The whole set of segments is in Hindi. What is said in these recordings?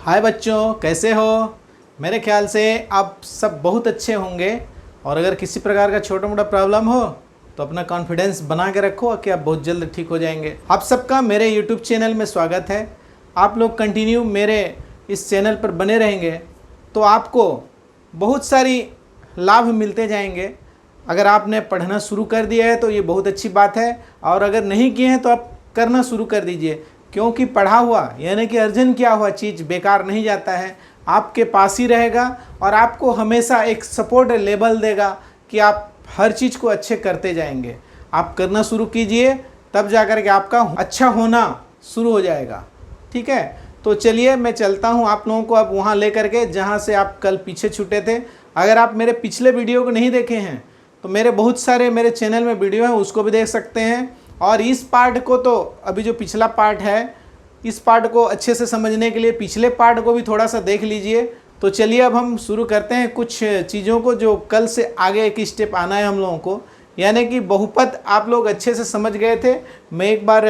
हाय बच्चों, कैसे हो। मेरे ख्याल से आप सब बहुत अच्छे होंगे और अगर किसी प्रकार का छोटा मोटा प्रॉब्लम हो तो अपना कॉन्फिडेंस बना के रखो कि आप बहुत जल्द ठीक हो जाएंगे। आप सबका मेरे यूट्यूब चैनल में स्वागत है। आप लोग कंटिन्यू मेरे इस चैनल पर बने रहेंगे तो आपको बहुत सारी लाभ मिलते जाएंगे। अगर आपने पढ़ना शुरू कर दिया है तो ये बहुत अच्छी बात है, और अगर नहीं किए हैं तो आप करना शुरू कर दीजिए, क्योंकि पढ़ा हुआ यानी कि अर्जन किया हुआ चीज़ बेकार नहीं जाता है, आपके पास ही रहेगा और आपको हमेशा एक सपोर्ट लेवल देगा कि आप हर चीज़ को अच्छे करते जाएंगे। आप करना शुरू कीजिए, तब जा कर के आपका अच्छा होना शुरू हो जाएगा। ठीक है, तो चलिए मैं चलता हूँ आप लोगों को अब वहाँ ले करके जहाँ से आप कल पीछे छूटे थे। अगर आप मेरे पिछले वीडियो को नहीं देखे हैं तो मेरे बहुत सारे मेरे चैनल में वीडियो हैं, उसको भी देख सकते हैं। और इस पार्ट को तो अभी जो पिछला पार्ट है, इस पार्ट को अच्छे से समझने के लिए पिछले पार्ट को भी थोड़ा सा देख लीजिए। तो चलिए अब हम शुरू करते हैं कुछ चीज़ों को जो कल से आगे एक स्टेप आना है हम लोगों को, यानी कि बहुपद आप लोग अच्छे से समझ गए थे। मैं एक बार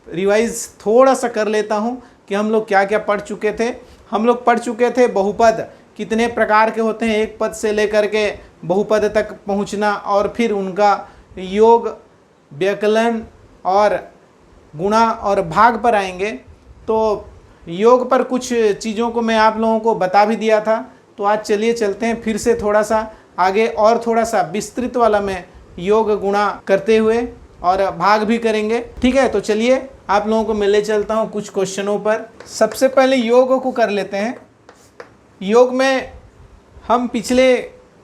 रिवाइज थोड़ा सा कर लेता हूँ कि हम लोग क्या क्या पढ़ चुके थे। हम लोग पढ़ चुके थे बहुपद कितने प्रकार के होते हैं, एक पद से लेकर के बहुपद तक पहुँचना, और फिर उनका योग, व्यकलन और गुणा और भाग पर आएंगे। तो योग पर कुछ चीज़ों को मैं आप लोगों को बता भी दिया था। तो आज चलिए चलते हैं फिर से थोड़ा सा आगे और थोड़ा सा विस्तृत वाला में योग गुणा करते हुए और भाग भी करेंगे। ठीक है, तो चलिए आप लोगों को मैं ले चलता हूँ कुछ क्वेश्चनों पर। सबसे पहले योग को कर लेते हैं। योग में हम पिछले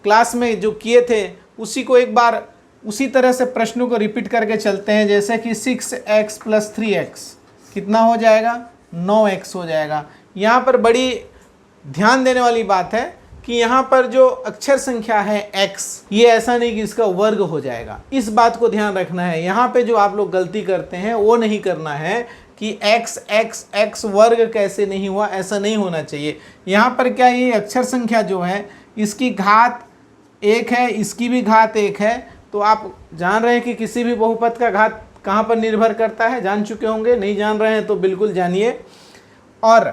क्लास में जो किए थे उसी को एक बार उसी तरह से प्रश्नों को रिपीट करके चलते हैं। जैसे कि 6x + 3x कितना हो जाएगा, 9x हो जाएगा। यहाँ पर बड़ी ध्यान देने वाली बात है कि यहाँ पर जो अक्षर संख्या है x, ये ऐसा नहीं कि इसका वर्ग हो जाएगा, इस बात को ध्यान रखना है। यहाँ पे जो आप लोग गलती करते हैं वो नहीं करना है कि x वर्ग कैसे नहीं हुआ, ऐसा नहीं होना चाहिए। यहाँ पर क्या, ये अक्षर संख्या जो है इसकी घात 1 है, इसकी भी घात 1 है। तो आप जान रहे हैं कि किसी भी बहुपद का घात कहाँ पर निर्भर करता है, जान चुके होंगे। नहीं जान रहे हैं तो बिल्कुल जानिए। और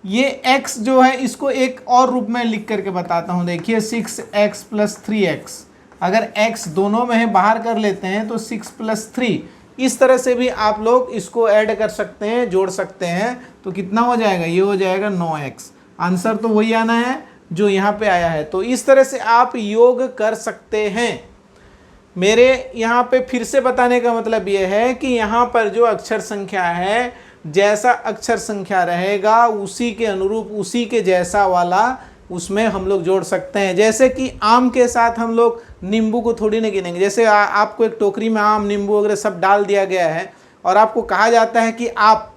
ये x जो है इसको एक और रूप में लिख करके बताता हूँ। देखिए 6x + 3x, अगर x दोनों में है बाहर कर लेते हैं तो 6 + 3, इस तरह से भी आप लोग इसको ऐड कर सकते हैं, जोड़ सकते हैं। तो कितना हो जाएगा, ये हो जाएगा 9x। आंसर तो वही आना है जो यहाँ पे आया है। तो इस तरह से आप योग कर सकते हैं। मेरे यहाँ पे फिर से बताने का मतलब ये है कि यहाँ पर जो अक्षर संख्या है, जैसा अक्षर संख्या रहेगा उसी के अनुरूप, उसी के जैसा वाला उसमें हम लोग जोड़ सकते हैं। जैसे कि आम के साथ हम लोग नींबू को थोड़ी नहीं गिनेंगे। जैसे आपको एक टोकरी में आम, नींबू वगैरह सब डाल दिया गया है और आपको कहा जाता है कि आप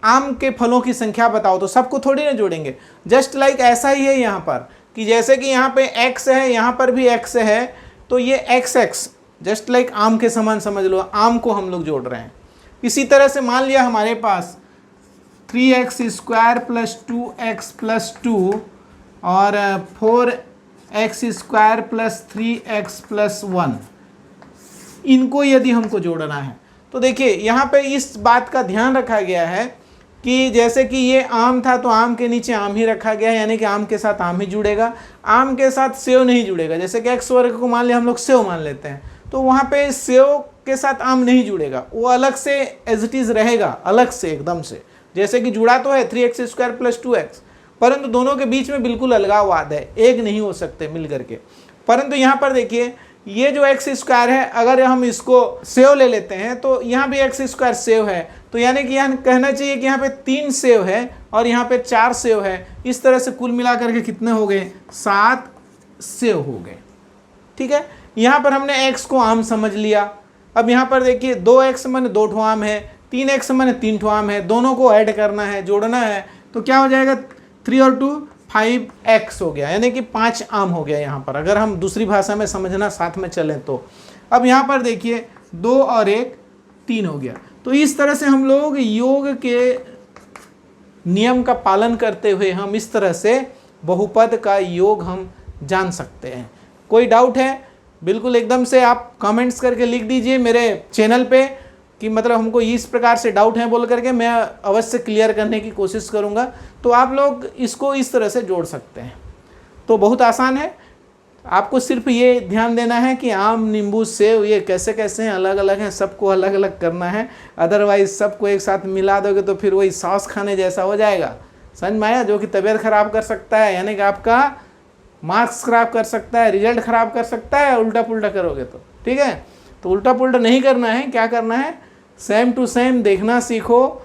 आम के फलों की संख्या बताओ, तो सबको थोड़ी ना जोड़ेंगे। जस्ट लाइक ऐसा ही है यहाँ पर कि जैसे कि यहाँ पे x है, यहाँ पर भी x है, तो ये x जस्ट लाइक आम के समान समझ लो, आम को हम लोग जोड़ रहे हैं। इसी तरह से मान लिया हमारे पास 3x² + 2x + 2 और 4x² + 3x + 1, इनको यदि हमको जोड़ना है तो देखिए यहाँ पे इस बात का ध्यान रखा गया है कि जैसे कि ये आम था तो आम के नीचे आम ही रखा गया है, यानी कि आम के साथ आम ही जुड़ेगा, आम के साथ सेव नहीं जुड़ेगा। जैसे कि x वर्ग को मान लिया हम लोग सेव मान लेते हैं, तो वहाँ पे सेव के साथ आम नहीं जुड़ेगा, वो अलग से एज इट इज़ रहेगा, अलग से एकदम से। जैसे कि जुड़ा तो है 3x² + 2x, परंतु दोनों के बीच में बिल्कुल अलगाववाद है, एक नहीं हो सकते मिल करके। परंतु यहाँ पर देखिए ये जो x² है, अगर हम इसको सेव ले लेते हैं तो यहाँ भी x² सेव है, तो यानी कि यहाँ कहना चाहिए कि यहाँ पे 3 सेव है और यहाँ पे 4 सेव है। इस तरह से कुल मिलाकर के कितने हो गए, 7 सेव हो गए। ठीक है, यहाँ पर हमने x को आम समझ लिया। अब यहाँ पर देखिए 2x माने 2 ठो आम है, 3x माने 3 ठो आम है, दोनों को ऐड करना है, जोड़ना है। तो क्या हो जाएगा, 3 और 2 5x हो गया, यानी कि 5 आम हो गया यहाँ पर, अगर हम दूसरी भाषा में समझना साथ में चलें तो। अब यहाँ पर देखिए 2 और 1 3 हो गया। तो इस तरह से हम लोग योग के नियम का पालन करते हुए हम इस तरह से बहुपद का योग हम जान सकते हैं। कोई डाउट है, बिल्कुल एकदम से आप कमेंट्स करके लिख दीजिए मेरे चैनल पे, कि मतलब हमको इस प्रकार से डाउट है बोल करके मैं अवश्य क्लियर करने की कोशिश करूँगा। तो आप लोग इसको इस तरह से जोड़ सकते हैं। तो बहुत आसान है, आपको सिर्फ ये ध्यान देना है कि आम, नींबू, सेव ये कैसे कैसे हैं, अलग अलग हैं, सबको अलग अलग करना है। अदरवाइज सबको एक साथ मिला दोगे तो फिर वही सॉस खाने जैसा हो जाएगा, समझ में आया, जो कि तबीयत खराब कर सकता है, यानी कि आपका मार्क्स खराब कर सकता है, रिजल्ट खराब कर सकता है उल्टा पुल्टा करोगे तो। ठीक है, तो उल्टा पुल्टा नहीं करना है। क्या करना है, सेम टू सेम देखना सीखो,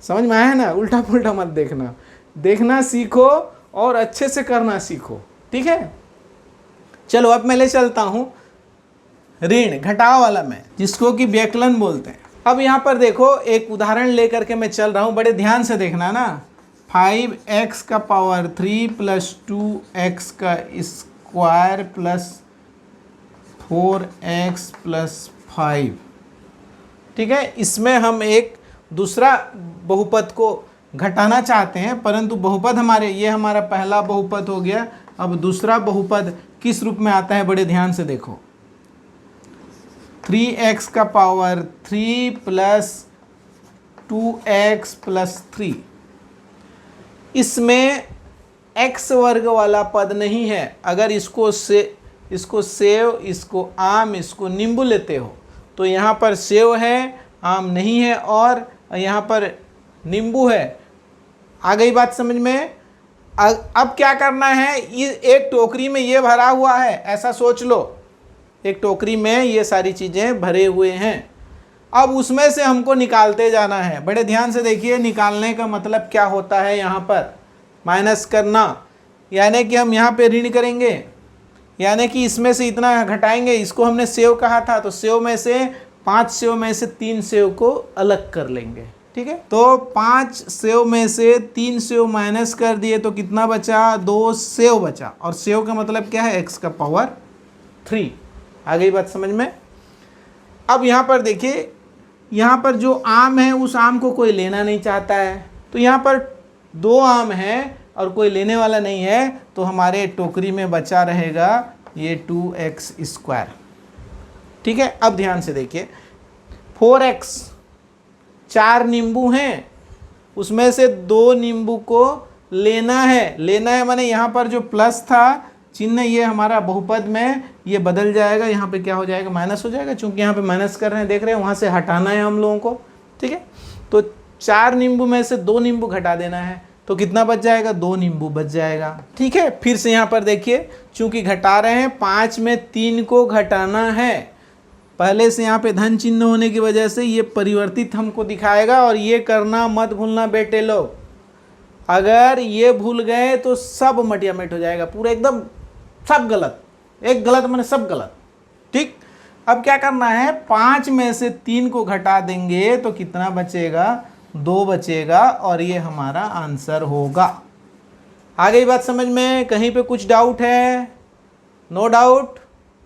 समझ में आया ना, उल्टा पुल्टा मत देखना, देखना सीखो और अच्छे से करना सीखो। ठीक है, चलो अब मैं ले चलता हूं ऋण घटाव वाला में, जिसको कि व्यकलन बोलते हैं। अब यहां पर देखो एक उदाहरण लेकर के मैं चल रहा हूं, बड़े ध्यान से देखना ना। 5x का पावर 3 प्लस 2x का स्क्वायर प्लस 4x प्लस 5। ठीक है, इसमें हम एक दूसरा बहुपद को घटाना चाहते हैं, परंतु बहुपद हमारे, ये हमारा पहला बहुपद हो गया। अब दूसरा बहुपद किस रूप में आता है, बड़े ध्यान से देखो। 3x का पावर 3 प्लस 2x प्लस 3। इसमें x वर्ग वाला पद नहीं है। अगर इसको सेव, इसको आम, इसको नींबू लेते हो तो यहाँ पर सेव है, आम नहीं है, और यहाँ पर नींबू है। आ गई बात समझ में। अब क्या करना है, ये एक टोकरी में ये भरा हुआ है, ऐसा सोच लो, एक टोकरी में ये सारी चीज़ें भरे हुए हैं। अब उसमें से हमको निकालते जाना है। बड़े ध्यान से देखिए, निकालने का मतलब क्या होता है, यहाँ पर माइनस करना, यानी कि हम यहाँ पे ऋण करेंगे, यानी कि इसमें से इतना घटाएंगे। इसको हमने सेव कहा था, तो सेव में से 5 सेव में से 3 सेव को अलग कर लेंगे। ठीक है, तो 5 सेव में से 3 सेव माइनस कर दिए तो कितना बचा, 2 सेव बचा। और सेव का मतलब क्या है, x का पावर 3। आ गई बात समझ में। अब यहाँ पर देखिए, यहाँ पर जो आम है उस आम को कोई लेना नहीं चाहता है, तो यहाँ पर 2 आम है और कोई लेने वाला नहीं है, तो हमारे टोकरी में बचा रहेगा ये 2x स्क्वायर। ठीक है, अब ध्यान से देखिए, 4x, 4 नींबू हैं, उसमें से 2 नींबू को लेना है। लेना है माने यहाँ पर जो प्लस था चिन्ह, ये हमारा बहुपद में ये बदल जाएगा, यहाँ पे क्या हो जाएगा, माइनस हो जाएगा, क्योंकि यहाँ पे माइनस कर रहे हैं, देख रहे हैं, वहाँ से हटाना है हम लोगों को। ठीक है, तो 4 नींबू में से 2 नींबू घटा देना है, तो कितना बच जाएगा, 2 नींबू बच जाएगा। ठीक है, फिर से यहाँ पर देखिए, चूंकि घटा रहे हैं, 5 में 3 को घटाना है, पहले से यहाँ पे धन चिन्ह होने की वजह से ये परिवर्तित हमको दिखाएगा। और ये करना मत भूलना बेटे लोग, अगर ये भूल गए तो सब मटिया मिट हो जाएगा, पूरा एकदम सब गलत, एक गलत माने सब गलत। ठीक, अब क्या करना है, 5 में से 3 को घटा देंगे तो कितना बचेगा, 2 बचेगा, और ये हमारा आंसर होगा। आ गई बात समझ में। कहीं पे कुछ डाउट है, नो डाउट,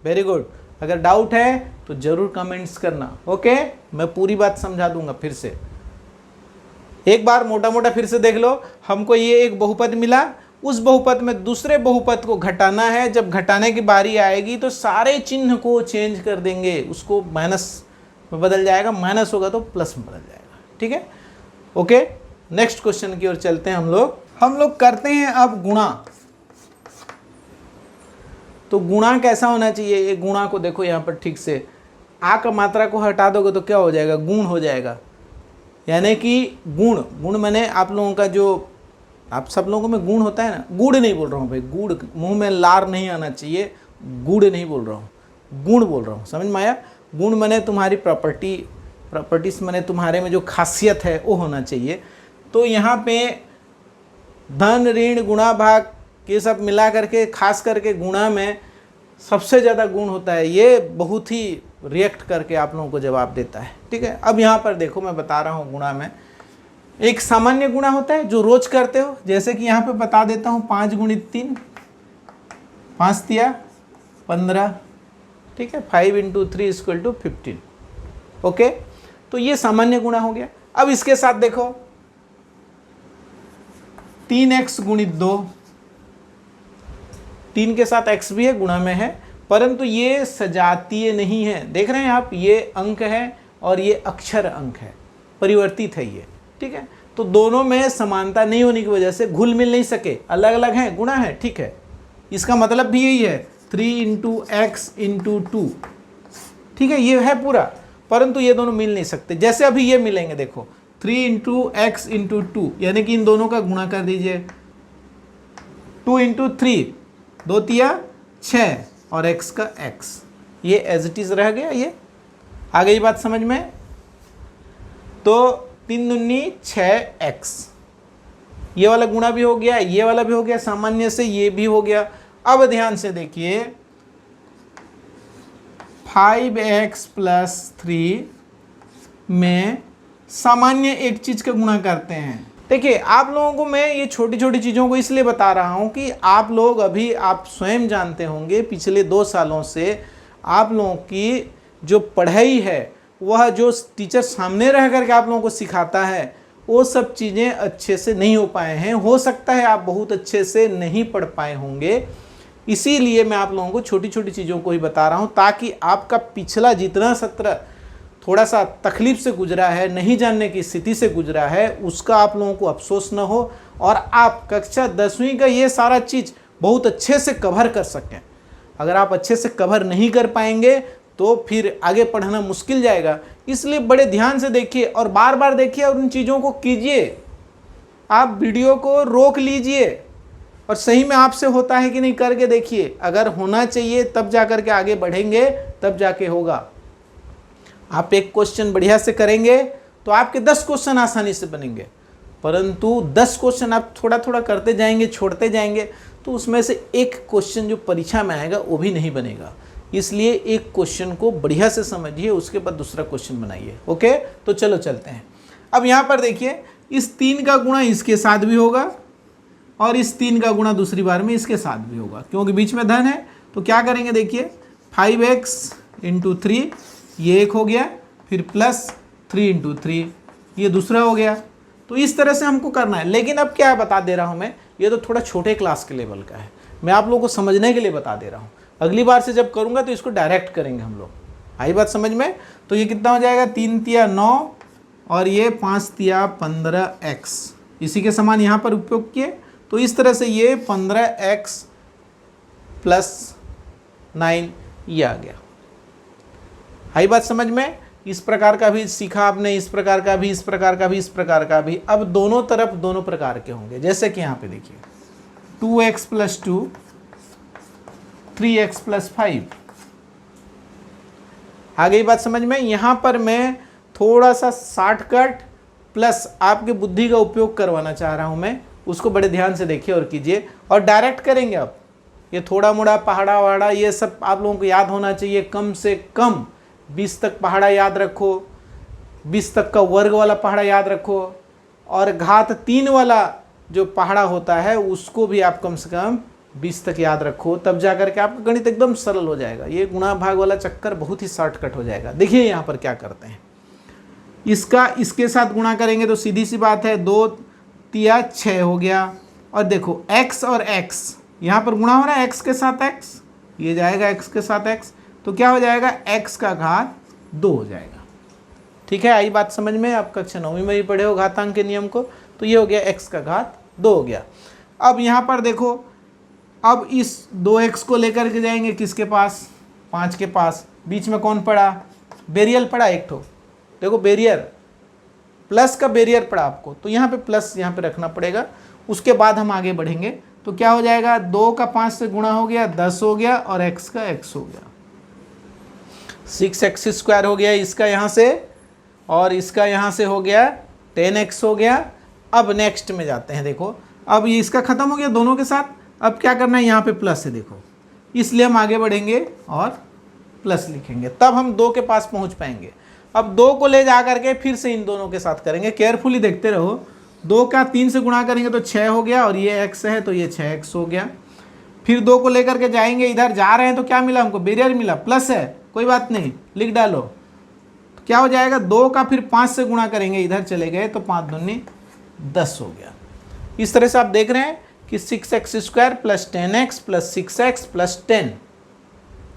वेरी गुड। अगर डाउट है तो जरूर कमेंट्स करना, ओके, मैं पूरी बात समझा दूंगा। फिर से एक बार मोटा मोटा फिर से देख लो, हमको ये एक बहुपद मिला, उस बहुपद में दूसरे बहुपद को घटाना है। जब घटाने की बारी आएगी तो सारे चिन्ह को चेंज कर देंगे, उसको माइनस में बदल जाएगा, माइनस होगा तो प्लस में बदल जाएगा। ठीक है, ओके, नेक्स्ट क्वेश्चन की ओर चलते हैं हम लोग करते हैं अब गुणा। तो गुणा कैसा होना चाहिए, ये गुणा को देखो यहाँ पर ठीक से, आ का मात्रा को हटा दोगे तो क्या हो जाएगा, गुण हो जाएगा। यानी कि गुण मैंने आप लोगों का जो, आप सब लोगों में गुण होता है ना, गुड़ नहीं बोल रहा हूँ भाई, गुड़ मुंह में लार नहीं आना चाहिए, गुड़ नहीं बोल रहा हूँ, गुण बोल रहा हूँ, समझ में आया। गुण मैंने तुम्हारी प्रॉपर्टीज मैंने तुम्हारे में जो खासियत है वो होना चाहिए। तो यहाँ पे धन, ऋण, गुणा, भाग ये सब मिला करके, खास करके गुणा में सबसे ज़्यादा गुण होता है, ये बहुत ही रिएक्ट करके आप लोगों को जवाब देता है। ठीक है, अब यहाँ पर देखो मैं बता रहा हूँ, गुणा में एक सामान्य गुणा होता है जो रोज करते हो, जैसे कि यहाँ पे बता देता हूँ, 5 गुणित 3, 5 तिया 15। ठीक है, 5 × 3 = 15। ओके, तो ये सामान्य गुणा हो गया। अब इसके साथ देखो, 3x गुणित 2, 3 के साथ x भी है, गुणा में है, परंतु ये सजातीय नहीं है। देख रहे हैं आप, ये अंक है और ये अक्षर अंक है, परिवर्तित है ये, ठीक है। तो दोनों में समानता नहीं होने की वजह से घुल मिल नहीं सके, अलग अलग हैं, गुणा है, ठीक है। इसका मतलब भी यही है 3 इंटू एक्स इंटू 2, ठीक है, ये है पूरा, परंतु ये दोनों मिल नहीं सकते। जैसे अभी ये मिलेंगे, देखो 3 इंटू एक्स इंटू 2, यानी कि इन दोनों का गुणा कर दीजिए। 2 इंटू 3, 2 तिया 6 और x का x, ये एज इट इज रह गया। ये आ गई बात समझ में। तो 3 दूनी 6x, ये वाला गुणा भी हो गया, ये वाला भी हो गया, सामान्य से ये भी हो गया। अब ध्यान से देखिए 5x प्लस 3 में सामान्य एक चीज का गुणा करते हैं। देखिए आप लोगों को मैं ये छोटी छोटी चीज़ों को इसलिए बता रहा हूँ कि आप लोग अभी आप स्वयं जानते होंगे पिछले 2 सालों से आप लोगों की जो पढ़ाई है, वह जो टीचर सामने रह करके आप लोगों को सिखाता है, वो सब चीज़ें अच्छे से नहीं हो पाए हैं। हो सकता है आप बहुत अच्छे से नहीं पढ़ पाए होंगे, इसीलिए मैं आप लोगों को छोटी छोटी चीज़ों को ही बता रहा हूँ, ताकि आपका पिछला जितना सत्र थोड़ा सा तकलीफ से गुजरा है, नहीं जानने की स्थिति से गुजरा है, उसका आप लोगों को अफसोस न हो और आप कक्षा 10वीं का ये सारा चीज़ बहुत अच्छे से कवर कर सकें। अगर आप अच्छे से कवर नहीं कर पाएंगे तो फिर आगे पढ़ना मुश्किल जाएगा। इसलिए बड़े ध्यान से देखिए और बार बार देखिए और उन चीज़ों को कीजिए। आप वीडियो को रोक लीजिए और सही में आपसे होता है कि नहीं करके देखिए। अगर होना चाहिए तब जा कर के आगे बढ़ेंगे, तब जाके होगा। आप एक क्वेश्चन बढ़िया से करेंगे तो आपके 10 क्वेश्चन आसानी से बनेंगे, परंतु 10 क्वेश्चन आप थोड़ा थोड़ा करते जाएंगे, छोड़ते जाएंगे, तो उसमें से एक क्वेश्चन जो परीक्षा में आएगा वो भी नहीं बनेगा। इसलिए एक क्वेश्चन को बढ़िया से समझिए, उसके बाद दूसरा क्वेश्चन बनाइए। ओके, तो चलो चलते हैं। अब यहाँ पर देखिए इस 3 का गुणा इसके साथ भी होगा और इस 3 का गुणा दूसरी बार में इसके साथ भी होगा, क्योंकि बीच में धन है। तो क्या करेंगे, देखिए 5x इंटू 3 ये एक हो गया, फिर प्लस 3 इंटू 3 ये दूसरा हो गया। तो इस तरह से हमको करना है। लेकिन अब क्या बता दे रहा हूँ मैं, ये तो थोड़ा छोटे क्लास के लेवल का है, मैं आप लोगों को समझने के लिए बता दे रहा हूँ। अगली बार से जब करूँगा तो इसको डायरेक्ट करेंगे हम लोग। आई बात समझ में। तो ये कितना हो जाएगा, 3 तिया 9 और ये 5 तिया 15x, इसी के समान यहाँ पर उपयोग किए। तो इस तरह से ये 15x प्लस 9 ये आ गया। आई बात समझ में। इस प्रकार का भी सीखा आपने, इस प्रकार का भी, इस प्रकार का भी, इस प्रकार का भी। अब दोनों तरफ दोनों प्रकार के होंगे। जैसे कि यहाँ पे देखिए 2x प्लस 2, 3x प्लस 5। आ गई बात समझ में। यहाँ पर मैं थोड़ा सा शॉर्टकट प्लस आपके बुद्धि का उपयोग करवाना चाह रहा हूँ मैं, उसको बड़े ध्यान से देखिए और कीजिए और डायरेक्ट करेंगे। अब ये थोड़ा मोड़ा पहाड़ा वहाड़ा ये सब आप लोगों को याद होना चाहिए। कम से कम 20 तक पहाड़ा याद रखो, 20 तक का वर्ग वाला पहाड़ा याद रखो, और घात 3 वाला जो पहाड़ा होता है उसको भी आप कम से कम 20 तक याद रखो, तब जा कर के आपका गणित एकदम सरल हो जाएगा। ये गुणा भाग वाला चक्कर बहुत ही शॉर्टकट हो जाएगा। देखिए यहाँ पर क्या करते हैं, इसका इसके साथ गुणा करेंगे तो सीधी सी बात है 2 तिया 6 हो गया। और देखो x और x यहाँ पर गुणा हो रहा है, x के साथ x, ये जाएगा x के साथ x, तो क्या हो जाएगा, x का घात 2 हो जाएगा। ठीक है, आई बात समझ में। आप कक्षा 9वीं में ही पढ़े हो घातांक के नियम को। तो ये हो गया x का घात 2 हो गया। अब यहाँ पर देखो, अब इस 2x को लेकर के जाएंगे किसके पास, 5 के पास। बीच में कौन पड़ा, बेरियल पड़ा एक ठो। देखो बेरियर, प्लस का बेरियर पड़ा आपको, तो यहाँ पे प्लस यहाँ पे रखना पड़ेगा। उसके बाद हम आगे बढ़ेंगे। तो क्या हो जाएगा, 2 का 5 से गुणा हो गया 10 हो गया, और x का x हो गया 6x स्क्वायर हो गया इसका यहाँ से, और इसका यहाँ से हो गया 10x हो गया। अब नेक्स्ट में जाते हैं। देखो अब ये इसका खत्म हो गया दोनों के साथ। अब क्या करना है, यहाँ पे प्लस है देखो, इसलिए हम आगे बढ़ेंगे और प्लस लिखेंगे, तब हम 2 के पास पहुँच पाएंगे। अब 2 को ले जा करके फिर से इन दोनों के साथ करेंगे, केयरफुली देखते रहो। 2 का 3 से गुणा करेंगे तो 6 हो गया, और ये x है तो ये 6x हो गया। फिर 2 को लेकर के जाएंगे, इधर जा रहे हैं तो क्या मिला हमको, बेरियर मिला, प्लस है, कोई बात नहीं, लिख डालो। तो क्या हो जाएगा, 2 का फिर 5 से गुणा करेंगे, इधर चले गए तो 5 दूनी 10 हो गया। इस तरह से आप देख रहे हैं कि 6x square plus 10x plus 6x plus 10।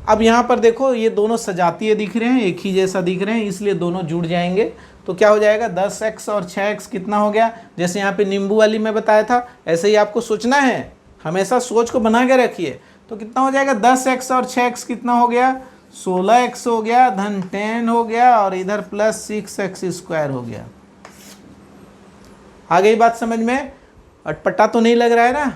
अब यहाँ पर देखो ये दोनों सजातीय दिख रहे हैं, एक ही जैसा दिख रहे हैं, इसलिए दोनों जुड़ जाएंगे। तो क्या हो जाएगा 10x और 6x कितना हो गया, जैसे यहाँ पे नींबू वाली में बताया था ऐसे ही आपको सोचना है, हमेशा सोच को बना के रखिए। तो कितना हो जाएगा 10x और 6x कितना हो गया 16x हो गया, धन 10 हो गया, और इधर प्लस 6x स्क्वायर हो गया। आ गई बात समझ में? अटपटा तो नहीं लग रहा है ना,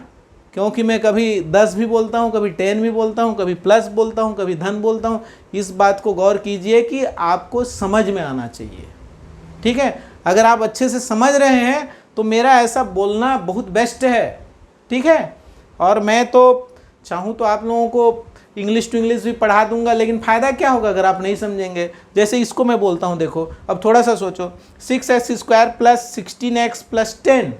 क्योंकि मैं कभी 10 भी बोलता हूँ, कभी 10 भी बोलता हूँ, कभी प्लस बोलता हूँ, कभी धन बोलता हूँ। इस बात को गौर कीजिए कि आपको समझ में आना चाहिए, ठीक है। अगर आप अच्छे से समझ रहे हैं तो मेरा ऐसा बोलना बहुत बेस्ट है, ठीक है। और मैं तो चाहूँ तो आप लोगों को इंग्लिश टू इंग्लिश भी पढ़ा दूंगा, लेकिन फ़ायदा क्या होगा अगर आप नहीं समझेंगे। जैसे इसको मैं बोलता हूँ, देखो अब थोड़ा सा सोचो, 6x square plus 16x plus 10,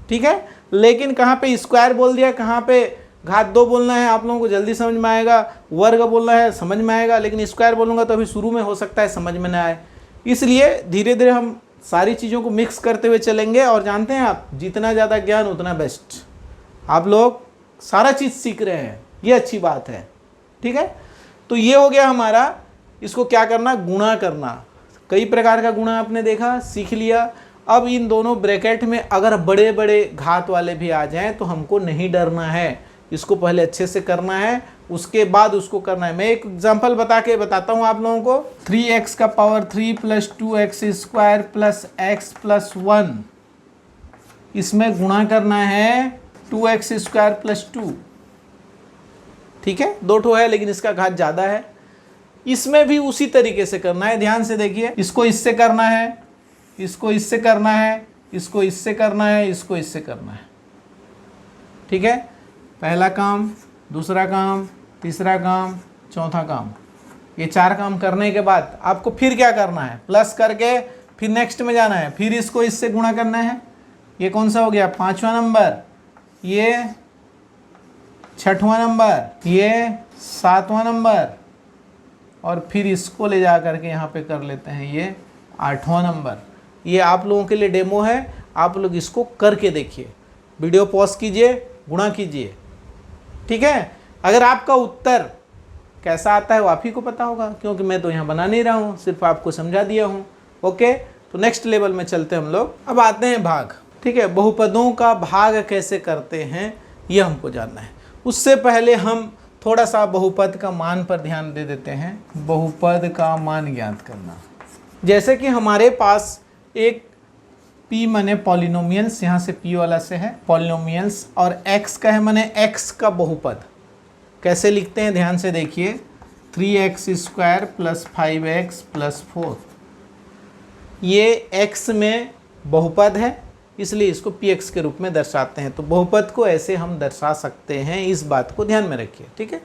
ठीक है। लेकिन कहाँ पे स्क्वायर बोल दिया, कहाँ पे घात 2 बोलना है, आप लोगों को जल्दी समझ में आएगा। वर्ग बोलना है समझ में आएगा, लेकिन स्क्वायर बोलूँगा तो अभी शुरू में हो सकता है समझ में ना आए। इसलिए धीरे धीरे हम सारी चीज़ों को मिक्स करते हुए चलेंगे। और जानते हैं आप, जितना ज़्यादा ज्ञान उतना बेस्ट। आप लोग सारा चीज़ सीख रहे हैं, ये अच्छी बात है, ठीक है। तो ये हो गया हमारा, इसको क्या करना, गुणा करना। कई प्रकार का गुणा आपने देखा, सीख लिया। अब इन दोनों ब्रैकेट में अगर बड़े बड़े घात वाले भी आ जाएं तो हमको नहीं डरना है, इसको पहले अच्छे से करना है, उसके बाद उसको करना है। मैं एक एग्जांपल बताता हूं आप लोगों को। 3x का power 3 plus 2x square plus x plus 1, इसमें गुणा करना है 2x स्क्वायर प्लस 2, ठीक है। 2 ठो है लेकिन इसका घात ज़्यादा है। इसमें भी उसी तरीके से करना है, ध्यान से देखिए। इसको इससे करना है, इसको इससे करना है, इसको इससे करना है, इसको इससे करना है, ठीक है। पहला काम, दूसरा काम, तीसरा काम, चौथा काम। ये 4 काम करने के बाद आपको फिर क्या करना है, प्लस करके फिर नेक्स्ट में जाना है, फिर इसको इससे गुणा करना है। ये कौन सा हो गया, 5वां नंबर, ये 6वां नंबर, ये 7वां नंबर, और फिर इसको ले जा करके यहाँ पे कर लेते हैं ये 8वां नंबर। ये आप लोगों के लिए डेमो है, आप लोग इसको करके देखिए। वीडियो पॉज कीजिए, गुणा कीजिए, ठीक है। अगर आपका उत्तर कैसा आता है वो आप ही को पता होगा, क्योंकि मैं तो यहाँ बना नहीं रहा हूँ, सिर्फ आपको समझा दिया हूँ। ओके, तो नेक्स्ट लेवल में चलते हैं हम लोग। अब आते हैं भाग, ठीक है। बहुपदों का भाग कैसे करते हैं ये हमको जानना है। उससे पहले हम थोड़ा सा बहुपद का मान पर ध्यान दे देते हैं। बहुपद का मान ज्ञात करना, जैसे कि हमारे पास एक p माने पॉलिनोमियल्स, यहाँ से p वाला से है पॉलिनोमियल्स, और x का है माने x का बहुपद। कैसे लिखते हैं ध्यान से देखिए, 3x square plus 5x plus 4। ये x में बहुपद है, इसलिए इसको px के रूप में दर्शाते हैं। तो बहुपद को ऐसे हम दर्शा सकते हैं, इस बात को ध्यान में रखिए, ठीक है।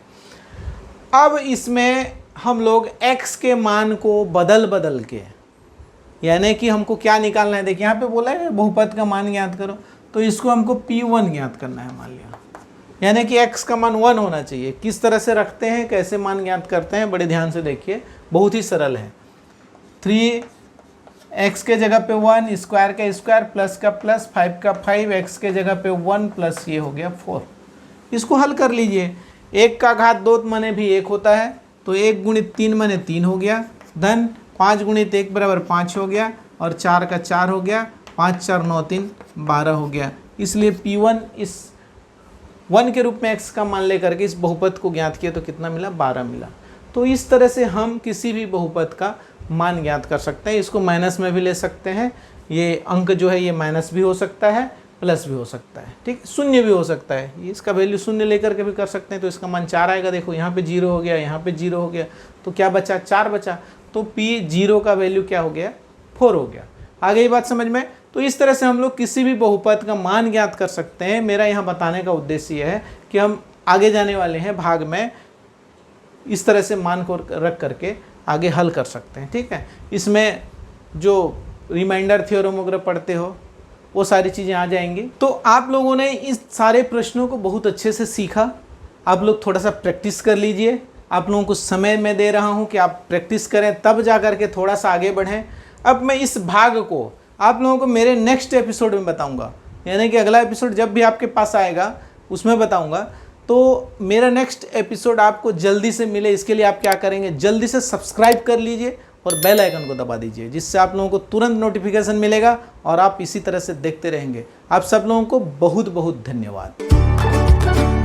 अब इसमें हम लोग x के मान को बदल के, यानी कि हमको क्या निकालना है, देखिए यहाँ पे बोला है बहुपद का मान ज्ञात करो, तो इसको हमको p1 ज्ञात करना है मान लिया, यानी कि x का मान 1 होना चाहिए। किस तरह से रखते हैं, कैसे मान ज्ञात करते हैं, बड़े ध्यान से देखिए, बहुत ही सरल है। 3x के जगह पे 1, स्क्वायर का स्क्वायर, प्लस का प्लस, 5 का 5, x के जगह पे 1 प्लस ये हो गया 4। इसको हल कर लीजिए। 1 का घात 2 माने भी 1 होता है, तो 1 गुणित 3 माने 3 हो गया, धन 5 गुणित 1 बराबर 5 हो गया, और 4 का 4 हो गया, 5 4 9 3 12 हो गया। इसलिए p1 इस 1 के रूप में x का मान लेकर के इस बहुपद को ज्ञात किया तो कितना मिला, 12 मिला। तो इस तरह से हम किसी भी बहुपद का मान ज्ञात कर सकते हैं। इसको माइनस में भी ले सकते हैं, ये अंक जो है ये माइनस भी हो सकता है, प्लस भी हो सकता है, ठीक, शून्य भी हो सकता है। इसका वैल्यू शून्य लेकर के भी कर सकते हैं, तो इसका मान 4 आएगा। देखो यहाँ पे 0 हो गया, यहाँ पे 0 हो गया, तो क्या बचा, 4 बचा। तो p0 का वैल्यू क्या हो गया, 4 हो गया। आ गई बात समझ में? तो इस तरह से हम लोग किसी भी बहुपद का मान ज्ञात कर सकते हैं। मेरा यहाँ बताने का उद्देश्य यह है कि हम आगे जाने वाले हैं भाग में, इस तरह से मान को रख करके आगे हल कर सकते हैं, ठीक है। इसमें जो रिमाइंडर थ्योरम वगैरह पढ़ते हो वो सारी चीज़ें आ जाएंगी। तो आप लोगों ने इस सारे प्रश्नों को बहुत अच्छे से सीखा। आप लोग थोड़ा सा प्रैक्टिस कर लीजिए। आप लोगों को समय मैं दे रहा हूं कि आप प्रैक्टिस करें, तब जा कर के थोड़ा सा आगे बढ़ें। अब मैं इस भाग को आप लोगों को मेरे नेक्स्ट एपिसोड में बताऊंगा, यानी कि अगला एपिसोड जब भी आपके पास आएगा उसमें बताऊंगा। तो मेरा नेक्स्ट एपिसोड आपको जल्दी से मिले, इसके लिए आप क्या करेंगे, जल्दी से सब्सक्राइब कर लीजिए और बेल आइकन को दबा दीजिए, जिससे आप लोगों को तुरंत नोटिफिकेशन मिलेगा और आप इसी तरह से देखते रहेंगे। आप सब लोगों को बहुत बहुत धन्यवाद।